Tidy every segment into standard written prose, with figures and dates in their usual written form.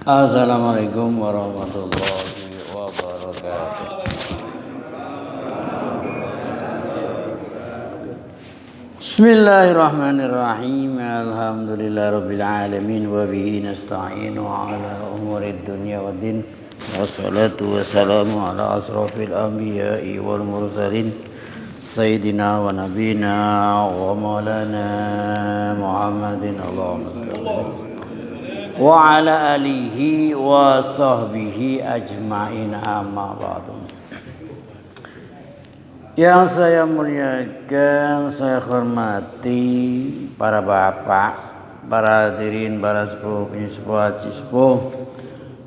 Assalamualaikum warahmatullahi wabarakatuh. Bismillahirrahmanirrahim. Alhamdulillahirabbil alamin wa bihi nasta'inu ala umurid dunya waddin. Wassalatu wassalamu ala asrofil anbiya'i wal mursalin sayyidina wa nabina wa maulana Muhammadin Allahumma wa ala alihi wa sahbihi ajma'in, amma ba'du. Yang saya muliakan, saya hormati para bapak, para hadirin, para sepuh, penyepuh, haji sepuh,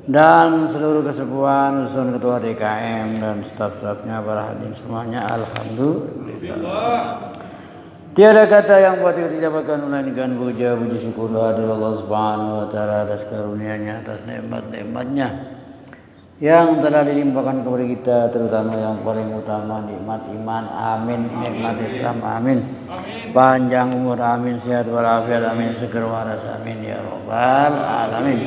dan seluruh kesepuhan, usun ketua DKM dan staf-stafnya, para hadirin semuanya. Alhamdulillah. Tiada kata yang patut diucapkan melainkan puja puji syukur kehadirat Allah Subhanahu wa taala atas karunia-Nya, atas nikmat-nikmat-Nya yang telah dilimpahkan kepada kita, terutama yang paling utama nikmat iman, amin, nikmat Islam, amin, panjang umur, amin, sehat walafiat, amin, seger waras, amin ya rabbal alamin.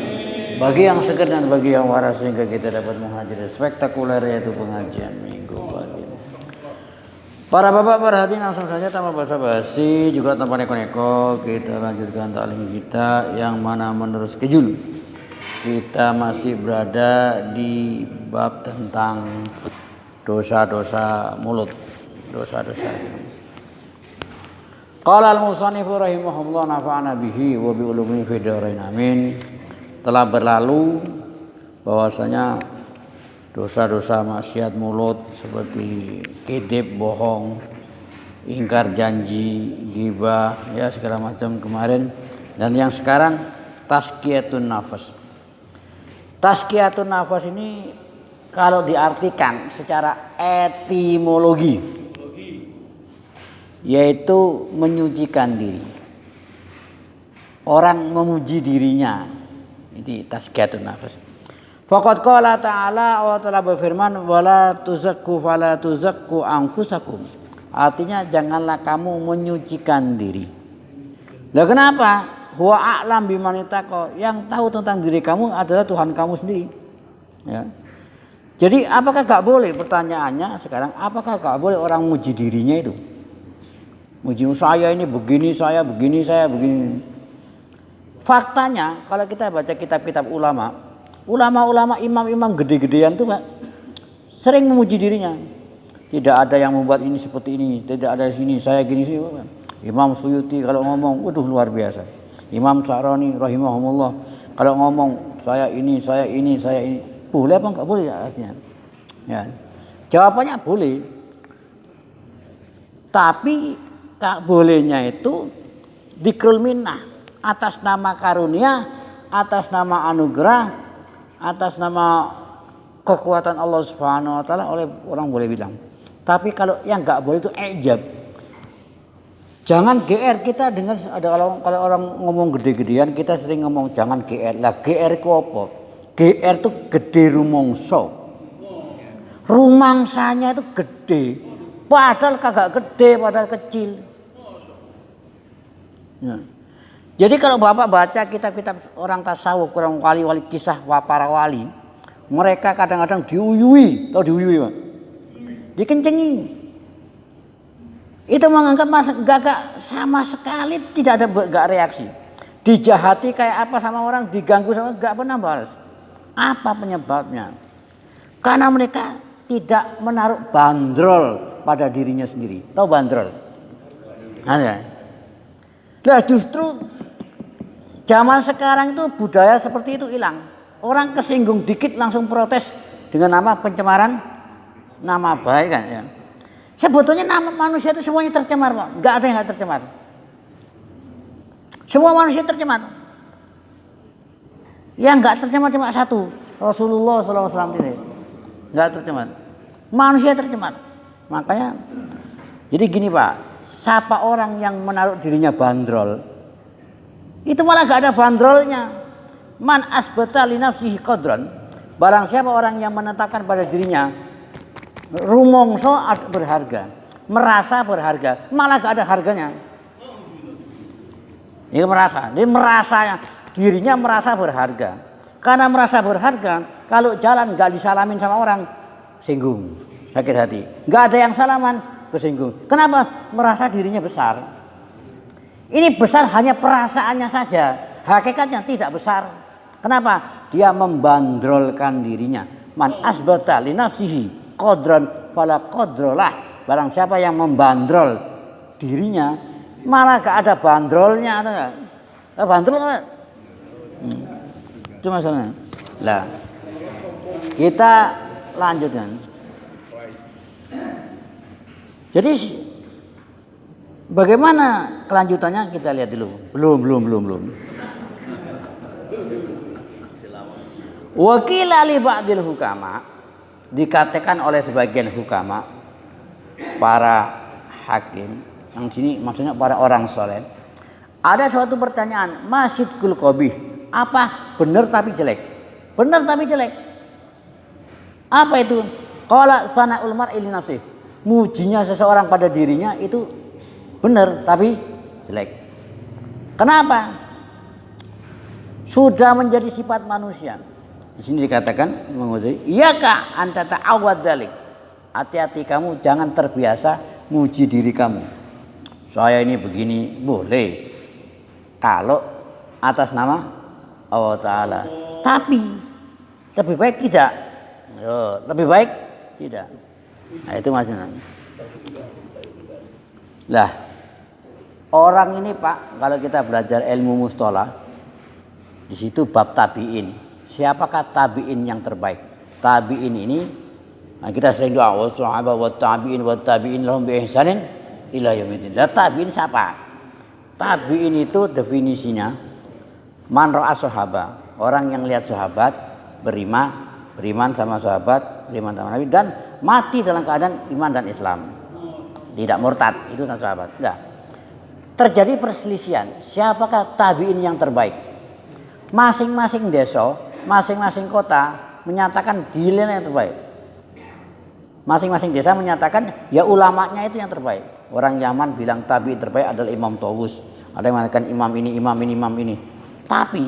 Bagi yang seger dan bagi yang waras sehingga kita dapat menghadiri spektakuler yaitu pengajian minggu pagi. Para bapak perhatian, langsung saja tanpa basa-basi juga tanpa neko-neko kita lanjutkan taklim kita yang mana menerus kejul. Kita masih berada di bab tentang dosa-dosa mulut, dosa-dosa. Qala al-musannifu rahimahullah nafa'ana bihi wa bi ulumi fid dharain amin. Telah berlalu bahwasanya dosa-dosa maksiat mulut seperti kedip, bohong, ingkar janji, ghibah, ya segala macam kemarin. Dan yang sekarang tazkiyatun nafas. Tazkiyatun nafas ini kalau diartikan secara etimologi yaitu menyucikan diri. Orang memuji dirinya. Ini tazkiyatun nafas. Faqad qala ta'ala, Allah telah berfirman, wala tuzakku fala tuzakku anfusakum. Artinya janganlah kamu menyucikan diri. Lah kenapa? Huwa a'lam biman ittaqa. Yang tahu tentang diri kamu adalah Tuhan kamu sendiri. Ya. Jadi apakah gak boleh, pertanyaannya sekarang, apakah gak boleh orang muji dirinya itu? Muji saya ini begini, saya begini, saya begini. Faktanya kalau kita baca kitab-kitab ulama-ulama, imam-imam gede-gedean itu Pak sering memuji dirinya. Tidak ada yang membuat ini seperti ini, tidak ada di sini, saya gini sih. Imam Suyuti kalau ngomong, waduh luar biasa. Imam Sya'rani rahimahumullah kalau ngomong, saya ini. Boleh apa enggak boleh ya aslinya? Ya. Jawabannya boleh. Tapi tak bolehnya itu dikrul minnah, atas nama karunia, atas nama anugerah, atas nama kekuatan Allah Subhanahu wa taala oleh orang boleh bilang. Tapi kalau yang enggak boleh itu ijab. Jangan GR kita dengan ada kalau orang ngomong gede-gedean kita sering ngomong jangan GR. Lah GR ku apa? GR itu gede rumangsa. Rumangsanya itu gede. Padahal kagak gede, padahal kecil. Ya. Jadi kalau Bapak baca kitab-kitab orang tasawuf, orang wali-wali kisah para wali, mereka kadang-kadang diuyui, tahu diuyui Pak? Dikencengi. Itu menganggap gagak sama sekali tidak ada gak reaksi. Dijahati kayak apa sama orang, diganggu sama gak pernah balas. Apa penyebabnya? Karena mereka tidak menaruh bandrol pada dirinya sendiri. Tahu bandrol? Ada. Nah justru zaman sekarang itu budaya seperti itu hilang. Orang kesinggung dikit langsung protes dengan nama pencemaran nama baik kan ya. Sebetulnya nama manusia itu semuanya tercemar Pak. Enggak ada yang enggak tercemar. Semua manusia tercemar. Yang enggak tercemar cuma satu, Rasulullah SAW ini. Enggak tercemar. Manusia tercemar. Makanya jadi gini Pak, siapa orang yang menaruh dirinya bandrol itu malah gak ada bandrolnya. Man asbata li nafsihi qadran, barang siapa orang yang menetapkan pada dirinya rumangsa berharga, merasa berharga, malah gak ada harganya. Ini merasa, dia merasa dirinya merasa berharga. Karena merasa berharga, kalau jalan nggak disalamin sama orang, singgung, sakit hati. Nggak ada yang salaman, tersinggung. Kenapa? Merasa dirinya besar. Ini besar hanya perasaannya saja, hakikatnya tidak besar. Kenapa? Dia membandrolkan dirinya. Man asbata li nafsihi qadran fala qadralah. Barang siapa yang membandrol dirinya, malah gak ada bandrolnya, ada enggak? Bandrol enggak? Itu masalahnya. Lah, kita lanjutkan. Jadi bagaimana kelanjutannya kita lihat dulu. Belum. Wakil ali ba'dil hukama, dikatakan oleh sebagian hukama, para hakim, yang sini maksudnya para orang soleh. Ada suatu pertanyaan, masjidul qabih, apa benar tapi jelek? Benar tapi jelek. Apa itu? Qala sana'ul mar'i li nafsih. Mujinya seseorang pada dirinya itu benar tapi jelek. Kenapa? Sudah menjadi sifat manusia. Di sini dikatakan menguji, iyaka anta ta'awwad dzalik. Hati-hati kamu jangan terbiasa muji diri kamu. Saya ini begini boleh kalau atas nama Allah Ta'ala. Tapi lebih baik tidak. Lebih baik tidak. Nah, itu maksudnya. Lah, orang ini Pak, kalau kita belajar ilmu mustalah, di situ bab tabi'in. Siapakah tabi'in yang terbaik? Tabi'in ini, nah kita sering doa, wa sahabat wa tabi'in lahum bi ihsanin ila yaumiddin. Lah tabi'in siapa? Tabi'in itu definisinya man ra'a sahaba, orang yang lihat sahabat beriman sama sahabat, beriman sama Nabi dan mati dalam keadaan iman dan Islam. Tidak murtad, itu sahabat. Nah, terjadi perselisihan, siapakah tabi'in yang terbaik? Masing-masing desa, masing-masing kota menyatakan dirinya yang terbaik. Masing-masing desa menyatakan ya ulamanya itu yang terbaik. Orang Yaman bilang tabi'in terbaik adalah Imam Tawus. Ada yang mengatakan imam ini. Tapi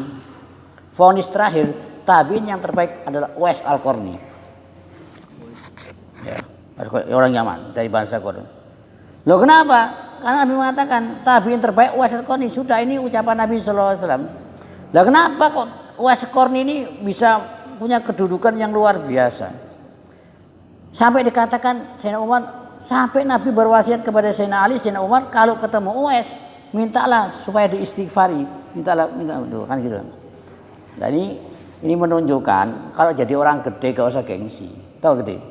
vonis terakhir tabi'in yang terbaik adalah Uwais Al-Qarni. Ya, orang Yaman dari bangsa Quraisy. Loh kenapa? Karena Nabi mengatakan tabi'in terbaik Uwais Al-Qarni. Sudah, ini ucapan Nabi sallallahu alaihi wasallam. Lah kenapa kok Uwais Al-Qarni ini bisa punya kedudukan yang luar biasa? Sampai dikatakan Sayyidina Umar, sampai Nabi berwasiat kepada Sayyidina Ali, Sayyidina Umar, kalau ketemu Uwais, mintalah supaya diistighfari, minta kan gitu. Nah ini menunjukkan kalau jadi orang gede gak usah gengsi, tahu gede.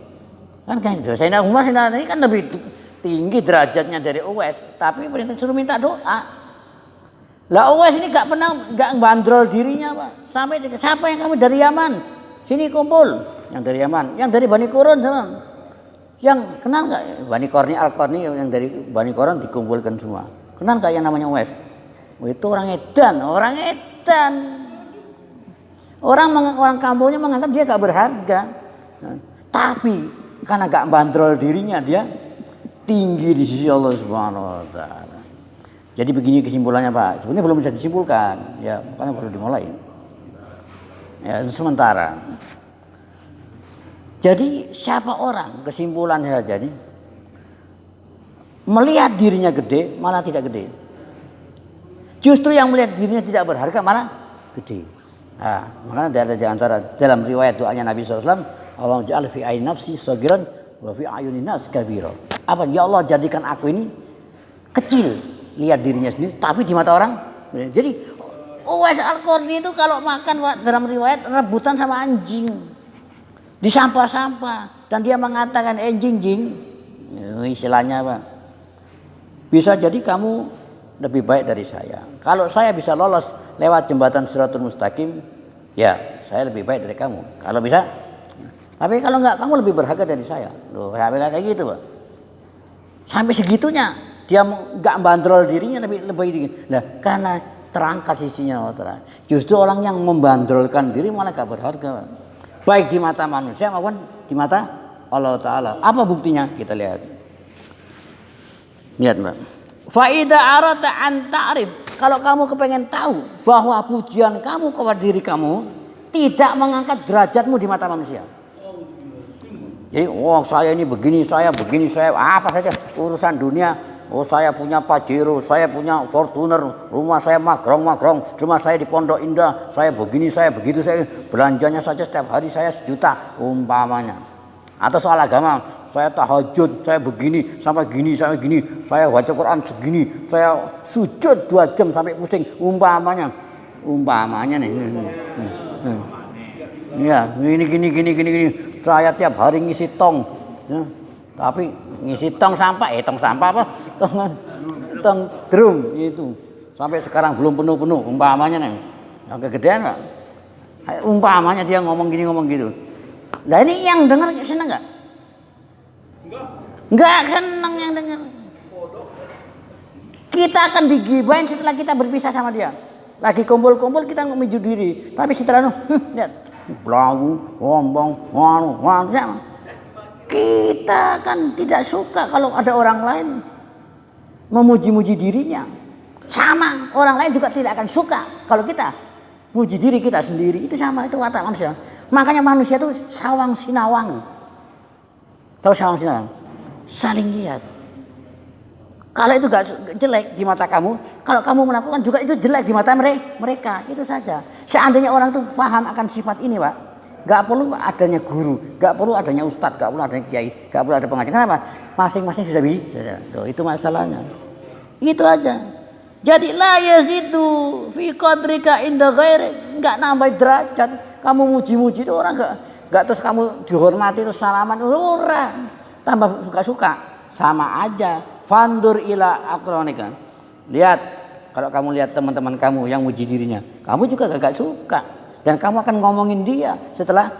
Kan gitu. Sayyidina Umar, Sayyidina Ali kan lebih tinggi derajatnya dari Uwais, tapi perintah suruh minta doa. Lah Uwais ini gak bandrol dirinya Pak. Sampai siapa yang kamu dari Yaman? Sini kumpul. Yang dari Yaman, yang dari Bani Qurun sama. Yang kenal nggak Bani Qarni Al-Qarni, yang dari Bani Qurun dikumpulkan semua. Kenal nggak yang namanya Uwais? Oh, itu orang edan. Orang kampungnya menganggap dia gak berharga. Nah, tapi karena gak bandrol dirinya, dia tinggi di sisi Allah Subhanahu wa taala. Jadi begini kesimpulannya Pak. Sebenarnya belum bisa disimpulkan, ya, karena baru dimulai. Ya, sementara. Jadi siapa orang, kesimpulannya saja nih, melihat dirinya gede malah tidak gede. Justru yang melihat dirinya tidak berharga malah gede. Nah, makanya ada di antara dalam riwayat doanya Nabi SAW, Allahumma ja'al fi aini nafsi saghiran wa fi ayunin nas kabira. Apa? Ya Allah, jadikan aku ini kecil, lihat dirinya sendiri, tapi di mata orang. Jadi Uwais Al-Qarni itu kalau makan dalam riwayat rebutan sama anjing. Di sampah-sampah, dan dia mengatakan jing, istilahnya apa? Bisa jadi kamu lebih baik dari saya. Kalau saya bisa lolos lewat jembatan Shiratul Mustaqim, ya saya lebih baik dari kamu. Kalau bisa, tapi kalau enggak, kamu lebih berharga dari saya. Loh, sampai kayak gitu Pak. Sampai segitunya dia enggak bandrol dirinya lebih dingin. Nah, karena terangkat sisinya Allah. Justru orang yang membandrolkan diri malah enggak berharga Pak. Baik di mata manusia maupun di mata Allah Ta'ala. Apa buktinya? Kita lihat. Lihat Mbak. Fa'idha arata an ta'rif. Kalau kamu kepengen tahu bahwa pujian kamu kepada diri kamu tidak mengangkat derajatmu di mata manusia. Jadi, saya ini begini, saya apa saja urusan dunia. Saya punya Pajero, saya punya Fortuner, rumah saya magrong, rumah saya di Pondok Indah, saya begini, saya begitu, saya belanjanya saja setiap hari saya 1 juta umpamanya. Atau soal agama, saya tahajud, saya begini, sampai gini, saya baca Quran segini, saya sujud 2 jam sampai pusing umpamanya nih. Ya, gini. Saya tiap hari ngisi tong. Ya. Tapi ngisi tong sampah apa? Tong drum itu. Sampai sekarang belum penuh umpamanya nih. Yang kegedean Pak. Umpamanya dia ngomong gitu. Lah ini yang dengar seneng enggak? Enggak seneng yang dengar. Kita akan digibahin setelah kita berpisah sama dia. Lagi kumpul-kumpul kita ngomiju diri. Tapi setelah lihat belagu, ngomong, kita kan tidak suka kalau ada orang lain memuji-muji dirinya. Sama, orang lain juga tidak akan suka kalau kita muji diri kita sendiri. Itu sama, itu watak manusia. Makanya manusia itu sawang sinawang. Tahu sawang sinawang? Saling lihat. Kalau itu gak jelek di mata kamu, kalau kamu melakukan juga itu jelek di mata mereka. Itu saja. Seandainya orang itu paham akan sifat ini, Pak, gak perlu adanya guru, gak perlu adanya ustadz, gak perlu adanya kiai, gak perlu ada pengajar. Kenapa? Masing-masing sudah bisa. Itu masalahnya. Itu aja. Jadi la yazidu fi qadrika inda ghairi, enggak nambah derajat. Kamu muji-muji itu orang enggak terus kamu dihormati terus salaman orang. Tambah suka-suka. Sama aja. Fandur ila akronika. Lihat, kalau kamu lihat teman-teman kamu yang muji dirinya, kamu juga gak suka. Dan kamu akan ngomongin dia setelah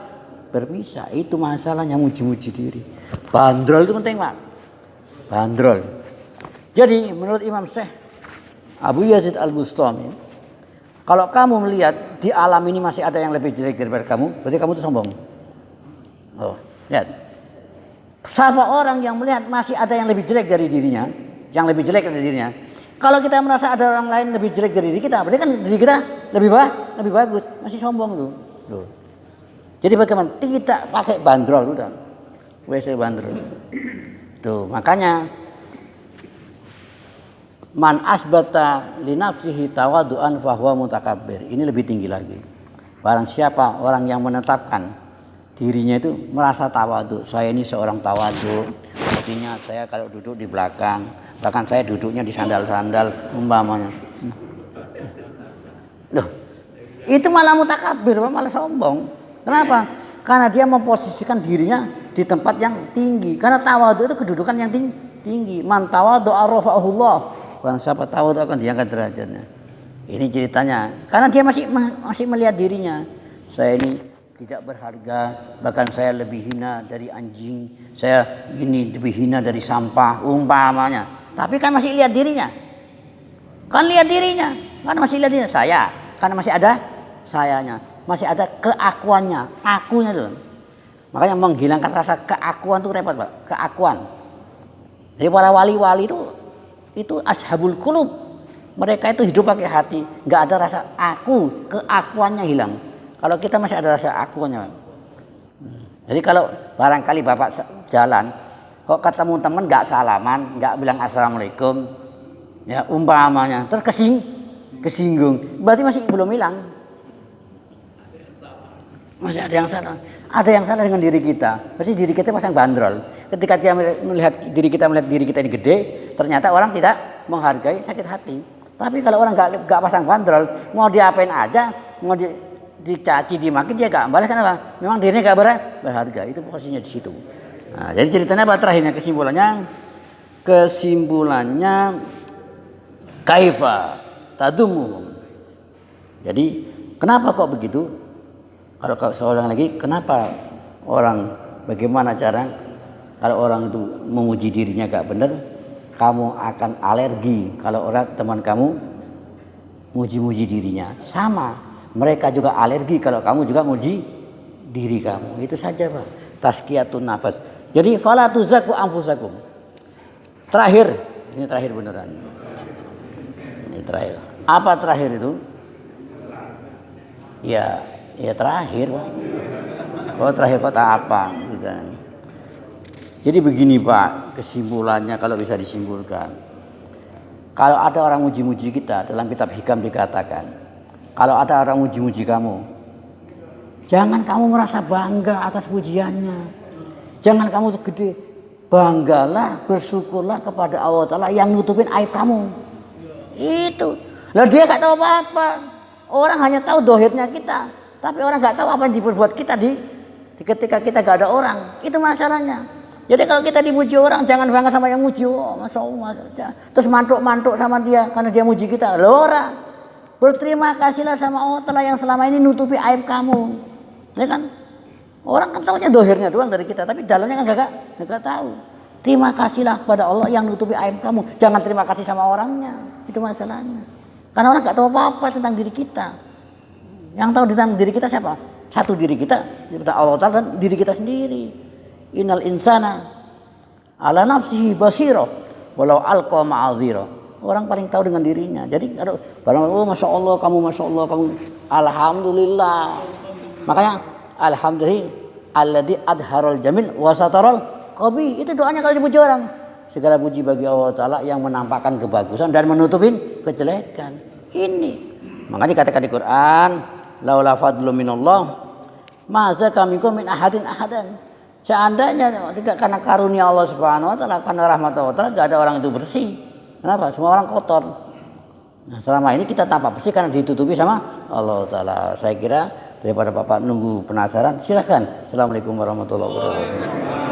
berpisah. Itu masalahnya muji-muji diri. Bandrol itu penting, Pak. Bandrol. Jadi menurut Imam Syekh Abu Yazid Al-Bustami, kalau kamu melihat di alam ini masih ada yang lebih jelek daripada kamu, berarti kamu itu sombong. Oh, lihat. Siapa orang yang melihat masih ada yang lebih jelek dari dirinya, kalau kita merasa ada orang lain lebih jelek dari diri kita, berarti kan diri kita lebih bagus, masih sombong tuh. Loh. Jadi bagaimana? Tidak pakai bandrol udah. WC bandrol. Tuh, makanya man asbata li nafsihi tawadu'an fahuwa mutakabbir. Ini lebih tinggi lagi. Barang siapa orang yang menetapkan dirinya itu merasa tawadu. Saya ini seorang tawadu. Artinya saya kalau duduk di belakang, bahkan saya duduknya di sandal-sandal umpamanya. Loh, itu malah mutakabir, malah sombong. Kenapa? Karena dia memposisikan dirinya di tempat yang tinggi. Karena tawadu itu kedudukan yang tinggi. Man tawadu arrafa'ahullah. Barang siapa tawadu akan diangkat derajatnya. Ini ceritanya. Karena dia masih melihat dirinya. Saya ini tidak berharga, bahkan saya lebih hina dari anjing, saya ini lebih hina dari sampah umpamanya. Tapi kan masih lihat dirinya, kan masih lihat dirinya. Saya, karena masih ada sayanya, masih ada keakuannya, akunya tuh. Makanya menghilangkan rasa keakuan tuh repot, Pak. Keakuan. Jadi para wali-wali itu ashabul qulub. Mereka itu hidup pakai hati, nggak ada rasa aku, keakuannya hilang. Kalau kita masih ada rasa akunya. Jadi kalau barangkali Bapak jalan, kok ketemu teman nggak salaman, nggak bilang assalamualaikum, ya umpamanya, terus kesinggung, berarti masih belum hilang. Masih ada yang salah. Ada yang salah dengan diri kita. Berarti diri kita pasang bandrol. Ketika dia melihat diri kita ini gede, ternyata orang tidak menghargai, sakit hati. Tapi kalau orang nggak pasang bandrol, mau diapain aja, mau dicaci, dimaki, dia gak balas. Kenapa? Memang dirinya gak berharga. Itu posisinya di situ. Nah, jadi ceritanya apa terakhirnya? Kesimpulannya kaifa tadumuhum. Jadi kenapa kok begitu? Kalau seorang lagi, kenapa orang, bagaimana cara kalau orang itu memuji dirinya gak benar, kamu akan alergi kalau orang teman kamu muji-muji dirinya. Sama. Mereka juga alergi kalau kamu juga muji diri kamu. Itu saja, Pak. Tazkiyatun nafas. Jadi fala tuzakku anfusakum. Terakhir, ini terakhir beneran. Ini terakhir. Apa terakhir itu? Ya, Ya terakhir Pak. Oh terakhir kota apa? Gitu. Jadi begini Pak, kesimpulannya kalau bisa disimpulkan. Kalau ada orang muji-muji kita, dalam kitab Hikam dikatakan, kalau ada orang muji-muji kamu, jangan kamu merasa bangga atas pujiannya. Jangan kamu gede, banggalah, bersyukurlah kepada Allah Ta'ala yang nutupin aib kamu. Itu. Lah dia gak tahu apa-apa. Orang hanya tahu dohirnya kita, tapi orang gak tahu apa yang diperbuat kita di ketika kita gak ada orang. Itu masalahnya. Jadi kalau kita dimuji orang, jangan bangga sama yang muji. Oh, Masya Allah. Terus mantuk-mantuk sama dia karena dia muji kita. Loh orang. Berterima kasihlah sama Allah Ta'ala yang selama ini nutupi aib kamu. Ya kan? Orang kan tahunya dohirnya doang dari kita, tapi dalamnya kan gak tahu. Terima kasihlah kepada Allah yang nutupi aib kamu. Jangan terima kasih sama orangnya. Itu masalahnya. Karena orang gak tahu apa-apa tentang diri kita. Yang tahu tentang diri kita siapa? Satu diri kita, Allah Ta'ala dan diri kita sendiri. Innal insana ala nafsihi basira walau alqa ma'adzira. Orang paling tahu dengan dirinya. Jadi kalau oh Masya Allah kamu alhamdulillah. Makanya alhamdulillah alladzi adharul jamil wa satarul qabih. Itu doanya kalau dipuji orang. Segala puji bagi Allah Ta'ala yang menampakkan kebagusan dan menutupin kejelekan. Ini. Makanya dikatakan di Quran, laula fadlu minallah ma zaka minkum min ahadin ahadan. Seandainya tidak karena karunia Allah Subhanahu wa Ta'ala, karena rahmat Allah Ta'ala, gak ada orang itu bersih. Kenapa? Semua orang kotor. Nah, selama ini kita tampak bersih karena ditutupi sama Allah Ta'ala. Saya kira daripada Bapak nunggu penasaran, silakan. Assalamualaikum warahmatullahi wabarakatuh.